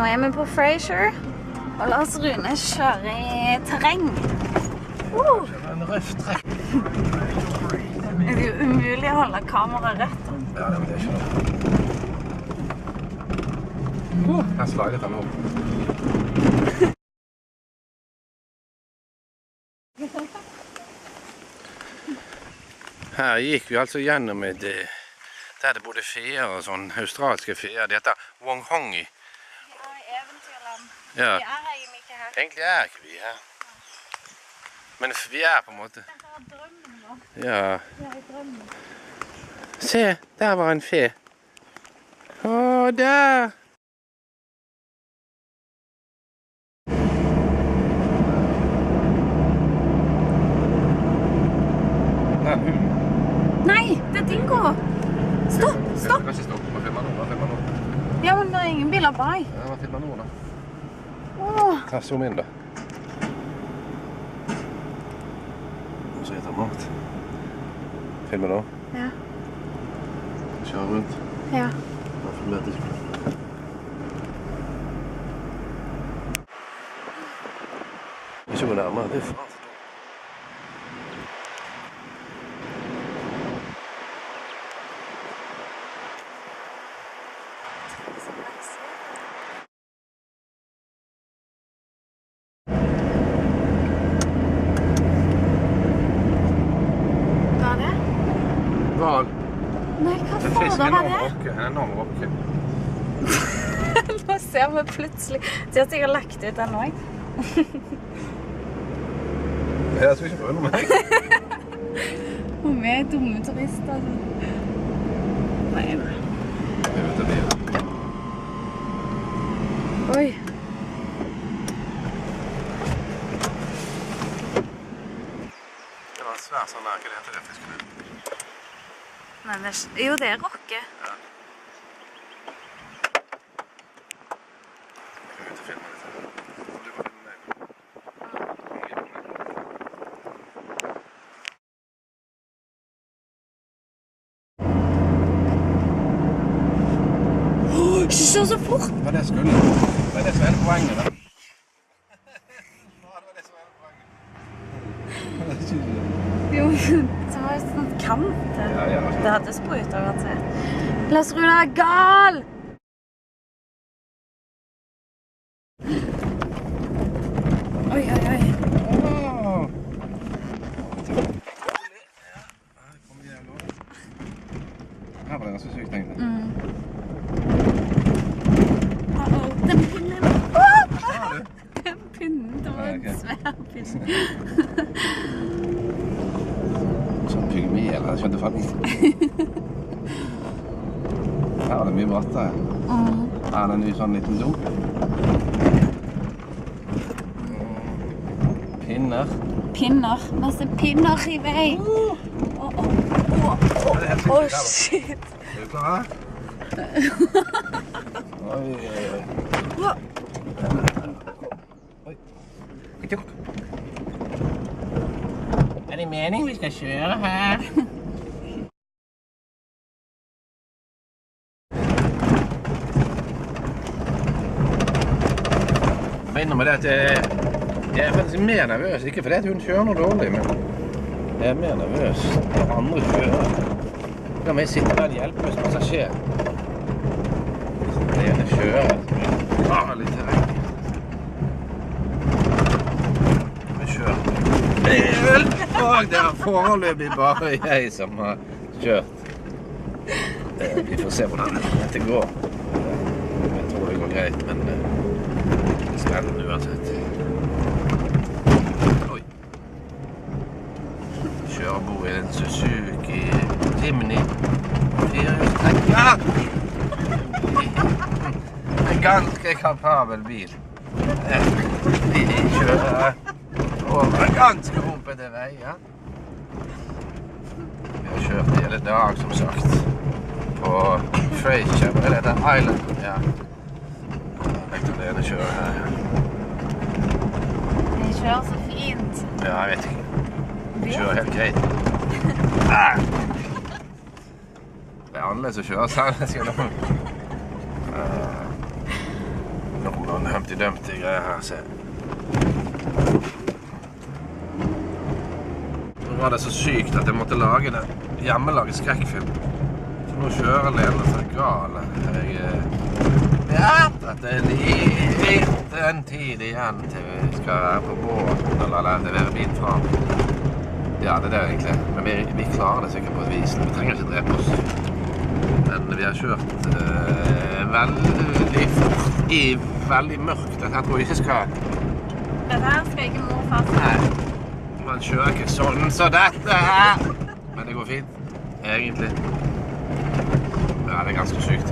Nå er vi på Fraser, og Lars Rune kjører i terreng. En røff trekk. Det er jo umulig å holde kameraet rett. Ja, men det er ikke noe. Her slider jeg nå. Her gikk vi altså gjennom der det bodde feer og sånn, australske feer. Det heter Wonghongi. Ja, eventyrland. Ja. Vi er egentlig ikke her. Egentlig er ikke vi her. Men vi er på en måte. Dette er drømmen vår. Ja. Vi er i drømmen. Se, der var en fe. Åh, der! Det er en hund. Nei, det er dingo! Stopp, stopp! Jeg kan ikke stoppe. Hva filmer nå? Ja, men det er ingen biler bak. Ja, hva filmer nå da? Åh. Ta zoom inn da. Og så heter mat. Filmer nå. Ja. Kjører rundt. Ja. Da filmer jeg ikke. Ikke gå nærmere, det er faen. Hval. Nei, hva En faen fisk, var en det? En enorm rokke. Nå ser vi plutselig. De har sikkert lagt ut den også. Jeg skal ikke prøve noe meg. Og vi er dumme turister. Nei. Jeg vet det blir. Oi. Det var en svær sånn her, hva det heter det fisken? Nei, det er ikke... Jo, det er rokke. Ja. Jeg kan ut og filme litt. Du var med meg. Ikke kjør så fort! Hva er det skulle? Hva er det som er hele poenget da? Hva er det som er hele poenget? Jo, det var jo sånn kant. Ja, ja. Det hadde sprutet uansett. Lars Rune er gal! Oi, oi, oi. Åh! Her kommer jeg nå. Her var det ganske sykt, tenkte jeg. Den pinnen. Den pinnen, det var en svær pinne. Sånn pygmi, eller jeg skjønte faen ikke. Her var det mye brattere. Her er det en ny sånn liten do. Pinner. Pinner. Masse pinner i vei. Åh, shit. Er du klar? Oi, oi, oi. Oi. Er det meningen vi skal kjøre her? Jeg minner meg det at jeg er faktisk mer nervøs, ikke fordi at hun kjører noe dårlig, men jeg er mer nervøs når andre kjører. Da må jeg sitte der og hjelpe med passasjer. Det ene kjører. Litt terreng. Vi kjører. Og det er foreløpig bare jeg som har kjørt. Vi får se hvordan dette går. Jeg tror det går greit, men det er spennende uansett. Oi. Kjører bor i en Suzuki Jimny. Ja! En ganske kapabel bil. De kjører over ganske humpete veier. Vi har kjørt hele dag, som sagt, på Fraser, eller det heter Island. Ja. Jeg tror det ene kjører her. Det kjører så fint. Ja, jeg vet ikke. Det kjører helt greit. Det er annerledes å kjøre selv. Nå noen Humpty Dumpty greier her, se. Nå var det så sykt at jeg måtte lage det. Hjemmelage skrekkfilm. Så nå kjører Lene så gale. Jeg vet at det er liten tid igjen til vi skal være på båten eller levere bil fra. Ja, det er det egentlig. Men vi klarer det sikkert på et vis. Vi trenger ikke drepe oss. Men vi har kjørt veldig fort i veldig mørkt. Dette tror jeg ikke skal... Dette her skal ikke mor fast. Nei, man kjører ikke sånn så dette her. Men det går fint, egentlig. Ja, det er ganske sykt.